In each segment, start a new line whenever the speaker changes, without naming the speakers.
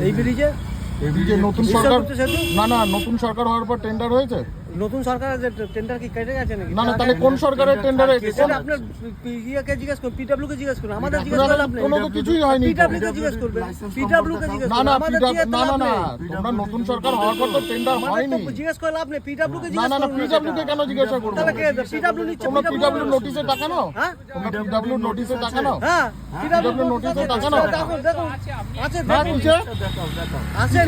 এই ব্রিজে
নতুন সরকার না নতুন সরকার হওয়ার পর টেন্ডার হয়েছে।
নতুন সরকারের টেন্ডার কি কেটে গেছে নাকি?
না তাহলে কোন সরকারের টেন্ডার হয়েছে?
আপনার ইয়েকে জিজ্ঞেস করুন, পিডব্লিউ কে জিজ্ঞেস করুন, আমাদের জিজ্ঞেস করলে আপনি
কোনো তো কিছুই হয়নি।
পিডব্লিউ কে জিজ্ঞেস করবেন, পিডব্লিউ কে জিজ্ঞেস করুন।
না তোমরা নতুন সরকার হওয়ার পর তো টেন্ডার হয়নি।
জিজ্ঞেস করলে আপনি পিডব্লিউ কে
না
জিজ্ঞেস করুন।
পিডব্লিউ কে কেন জিজ্ঞাসা করব?
তাহলে কে পিডব্লিউ নিচ্ছে?
তোমরা পিডব্লিউ নোটিশে টাকা নাও?
হ্যাঁ
তোমরা পিডব্লিউ নোটিশে টাকা নাও?
হ্যাঁ
পিডব্লিউ নোটিশে টাকা নাও?
দেখুন আছে
হ্যাঁ কিসে
আছে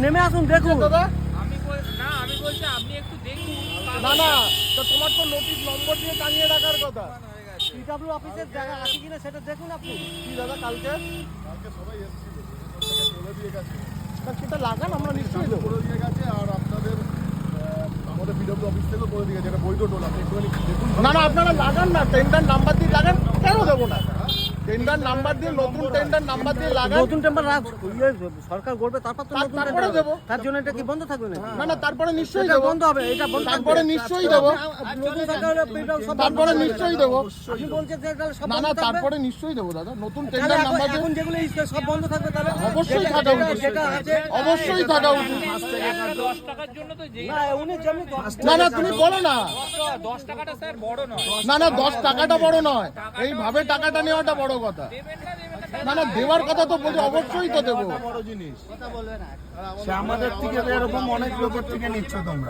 নেমে আসুন দেখুন।
আমি বলছি আপনি একটু দেখুন।
না তো তোমার তো নোটিশ নম্বর দিয়ে টাঙিয়ে রাখার কথা।
পিডব্লিউ অফিসের জায়গা আছে কিনা সেটা দেখুন আপনি।
কি দাদা কালকে সবাই এসেছিল, বলে দিয়ে গেছে সেটা লাগান, আমরা নিশ্চয়ই দেবো। করে দিয়ে গেছে আর আপনাদের আমাদের পিডব্লিউ অফিস থেকেও করে দিয়ে গেছে, এটা বৈধ টোল। আপনি একটুখানি দেখুন। না আপনারা লাগান না, টেন্ডার নাম্বার দিয়ে লাগান। কেন দেবো না? টেন্ডার নাম্বার দিয়ে, নতুন টেন্ডার নাম্বার দিয়ে লাগান।
নতুন টেন্ডার সরকার করবে তারপর তো নতুন
তারপরে
টেন্ডার
দেবো।
তার জন্য এটা কি বন্ধ থাকবে না?
না তারপরে নিশ্চয়ই
এটা
দেবো।
বন্ধ হবে, এটা বন্ধ
তারপরে নিশ্চয়ই দেবো।
নতুন সরকার হলে PW সব
তারপরে নিশ্চয়ই দেবো।
আপনি বলছেন যে তাহলে সব
না
বন্ধ থাকবে?
তারপরে নিশ্চয়ই দেবো দাদা। নতুন
তাহলে
টেন্ডার নাম্বার দিয়ে
এখন যেগুলো সব বন্ধ থাকবে তাহলে
অবশ্যই থাকা উচিত।
যেটা আছে
অবশ্যই থাকা উচিত।
10 টাকার জন্য তো যেই
না উনি যেমনি
না তুমি বলো না।
10 টাকাটা স্যার বড় নয়।
না 10 টাকাটা বড় নয়, এইভাবে টাকাটা নেওয়াটা বড় কথা। না দেওয়ার কথা তো বলছি, অবশ্যই তো দেবো।
সে আমাদের থেকে এরকম অনেক লোকের থেকে নিচ্ছ তোমরা।